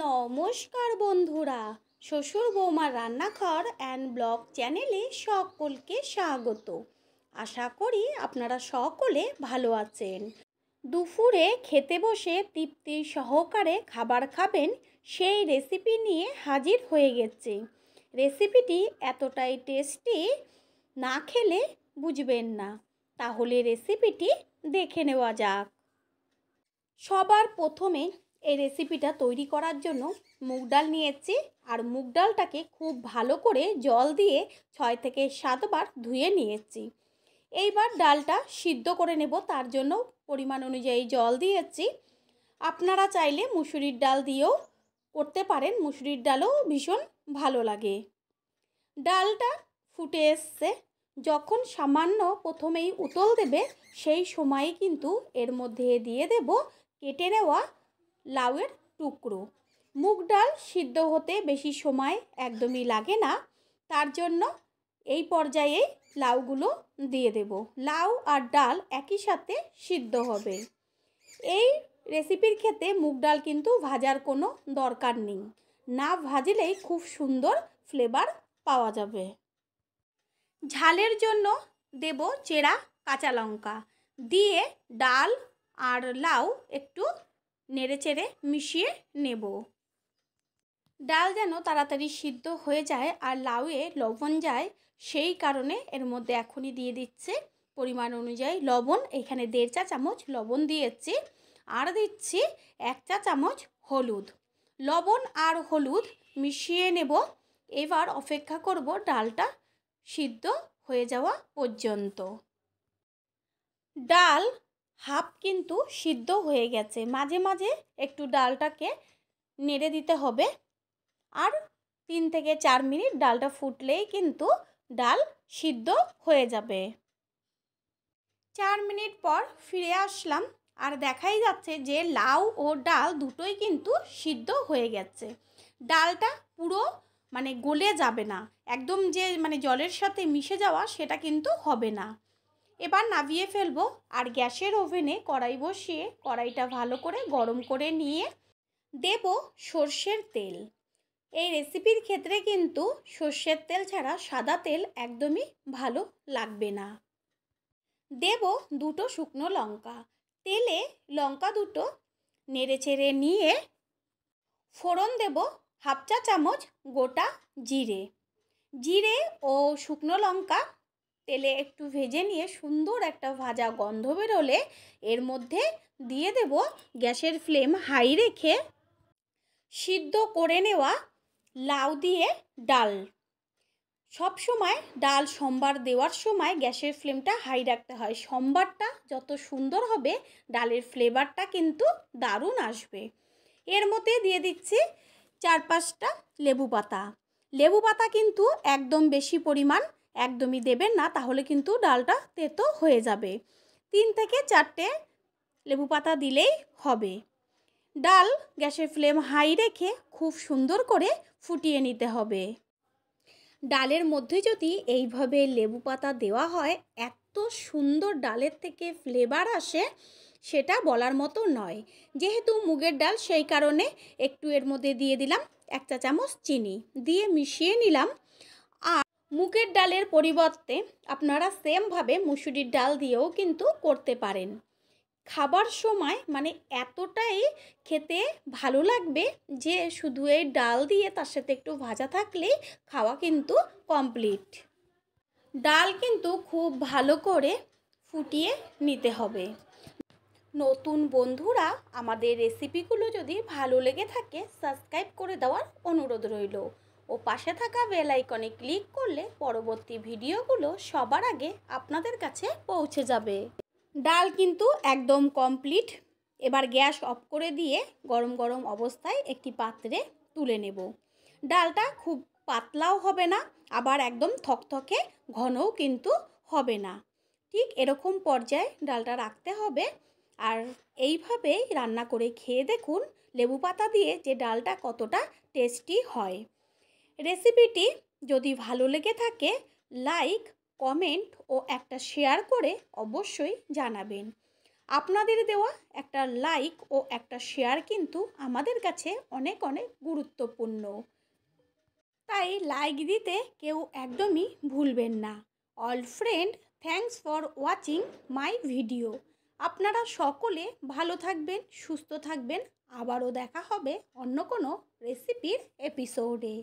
নমস্কার বন্ধুরা, শ্বশুর বৌমার রান্নাঘর অ্যান্ড ব্লগ চ্যানেলে সকলকে স্বাগত। আশা করি আপনারা সকলে ভালো আছেন। দুপুরে খেতে বসে তৃপ্তি সহকারে খাবার খাবেন, সেই রেসিপি নিয়ে হাজির হয়ে গেছে। রেসিপিটি এতটাই টেস্টি, না খেলে বুঝবেন না। তাহলে রেসিপিটি দেখে নেওয়া যাক। সবার প্রথমে এই রেসিপিটা তৈরি করার জন্য মুগ ডাল নিয়েছি, আর মুগ ডালটাকে খুব ভালো করে জল দিয়ে 6 থেকে 7 বার ধুয়ে নিয়েছি। এইবার ডালটা সিদ্ধ করে নেব, তার জন্য পরিমাণ অনুযায়ী জল দিয়েছি। আপনারা চাইলে মুসুরির ডাল দিয়েও করতে পারেন, মুসুরির ডালও ভীষণ ভালো লাগে। ডালটা ফুটে এসছে, যখন সামান্য প্রথমেই উতল দেবে সেই সময়ে কিন্তু এর মধ্যে দিয়ে দেব কেটে নেওয়া লাউয়ের টুকরো। মুগ ডাল সিদ্ধ হতে বেশি সময় একদমই লাগে না, তার জন্য এই পর্যায়ে লাউগুলো দিয়ে দেব। লাউ আর ডাল একই সাথে সিদ্ধ হবে। এই রেসিপির ক্ষেত্রে মুগ ডাল কিন্তু ভাজার কোনো দরকার নেই, না ভাজলেই খুব সুন্দর ফ্লেভার পাওয়া যাবে। ঝালের জন্য দেব চেরা কাঁচা লঙ্কা, দিয়ে ডাল আর লাউ একটু নেড়েচেড়ে মিশিয়ে নেব। ডাল যেন তাড়াতাড়ি সিদ্ধ হয়ে যায় আর লাউয়ে লবণ যায়, সেই কারণে এর মধ্যে এখনই দিয়ে দিচ্ছে পরিমাণ অনুযায়ী লবণ। এখানে 1.5 চা চামচ লবণ দিয়েছি, আর দিচ্ছি 1 চা চামচ হলুদ। লবণ আর হলুদ মিশিয়ে নেব। এবার অপেক্ষা করব ডালটা সিদ্ধ হয়ে যাওয়া পর্যন্ত। ডাল হাফ কিন্তু সিদ্ধ হয়ে গেছে, মাঝে মাঝে একটু ডালটাকে নেড়ে দিতে হবে। আর 3 থেকে 4 মিনিট ডালটা ফুটলেই কিন্তু ডাল সিদ্ধ হয়ে যাবে। 4 মিনিট পর ফিরে আসলাম, আর দেখাই যাচ্ছে যে লাউ ও ডাল দুটোই কিন্তু সিদ্ধ হয়ে গেছে। ডালটা পুরো গলে যাবে না, একদম যে জলের সাথে মিশে যাওয়া সেটা কিন্তু হবে না। এবার নামিয়ে ফেলবো, আর গ্যাসের ওভেনে কড়াই বসিয়ে কড়াইটা ভালো করে গরম করে নিয়ে দেব সর্ষের তেল। এই রেসিপির ক্ষেত্রে কিন্তু সর্ষের তেল ছাড়া সাদা তেল একদমই ভালো লাগবে না। দেব 2টো শুকনো লঙ্কা। তেলে লঙ্কা দুটো নেড়েচেড়ে নিয়ে ফোড়ন দেব হাফ চা চামচ গোটা জিরে। জিরে ও শুকনো লঙ্কা তেলে একটু ভেজে নিয়ে সুন্দর একটা ভাজা গন্ধ বেরোলে এর মধ্যে দিয়ে দেব গ্যাসের ফ্লেম হাই রেখে সিদ্ধ করে নেওয়া লাউ দিয়ে ডাল। সব সময় ডাল সম্বার দেওয়ার সময় গ্যাসের ফ্লেমটা হাই রাখতে হয়। সম্বারটা যত সুন্দর হবে ডালের ফ্লেভারটা কিন্তু দারুণ আসবে। এর মধ্যে দিয়ে দিচ্ছি 4-5টা লেবু পাতা। লেবু পাতা কিন্তু একদম বেশি পরিমাণ একদমই দেবেন না, তাহলে কিন্তু ডালটা তেতো হয়ে যাবে। 3 থেকে 4টে লেবু পাতা দিলেই হবে। ডাল গ্যাসের ফ্লেম হাই রেখে খুব সুন্দর করে ফুটিয়ে নিতে হবে। ডালের মধ্যে যদি এইভাবে লেবু পাতা দেওয়া হয়, এত সুন্দর ডালের থেকে ফ্লেভার আসে, সেটা বলার মতো নয়। যেহেতু মুগের ডাল, সেই কারণে একটু এর মধ্যে দিয়ে দিলাম 1 চা চামচ চিনি, দিয়ে মিশিয়ে নিলাম। আর মুগের ডালের পরিবর্তে আপনারা সেমভাবে মুসুরির ডাল দিয়েও কিন্তু করতে পারেন। খাবার সময় এতটাই খেতে ভালো লাগবে যে শুধু এই ডাল দিয়ে তার সাথে একটু ভাজা থাকলেই খাওয়া কিন্তু কমপ্লিট। ডাল কিন্তু খুব ভালো করে ফুটিয়ে নিতে হবে। নতুন বন্ধুরা আমাদের রেসিপিগুলো যদি ভালো লেগে থাকে সাবস্ক্রাইব করে দেওয়ার অনুরোধ রইল, ও পাশে থাকা বেল আইকনে ক্লিক করলে পরবর্তী ভিডিওগুলো সবার আগে আপনাদের কাছে পৌঁছে যাবে। ডাল কিন্তু একদম কমপ্লিট। এবার গ্যাস অফ করে দিয়ে গরম গরম অবস্থায় একটি পাত্রে তুলে নেব। ডালটা খুব পাতলাও হবে না, আবার একদম থকথকে ঘনও কিন্তু হবে না। ঠিক এরকম পর্যায়ে ডালটা রাখতে হবে। আর এইভাবেই রান্না করে খেয়ে দেখুন লেবু পাতা দিয়ে যে ডালটা কতটা টেস্টি হয়। রেসিপিটি যদি ভালো লেগে থাকে লাইক, কমেন্ট ও একটা শেয়ার করে অবশ্যই জানাবেন। আপনাদের দেওয়া একটা লাইক ও একটা শেয়ার কিন্তু আমাদের কাছে অনেক অনেক গুরুত্বপূর্ণ, তাই লাইক দিতে কেউ একদমই ভুলবেন না। All friend, thanks for watching my video. আপনারা সকলে ভালো থাকবেন, সুস্থ থাকবেন। আবারও দেখা হবে অন্য কোনো রেসিপির এপিসোডে।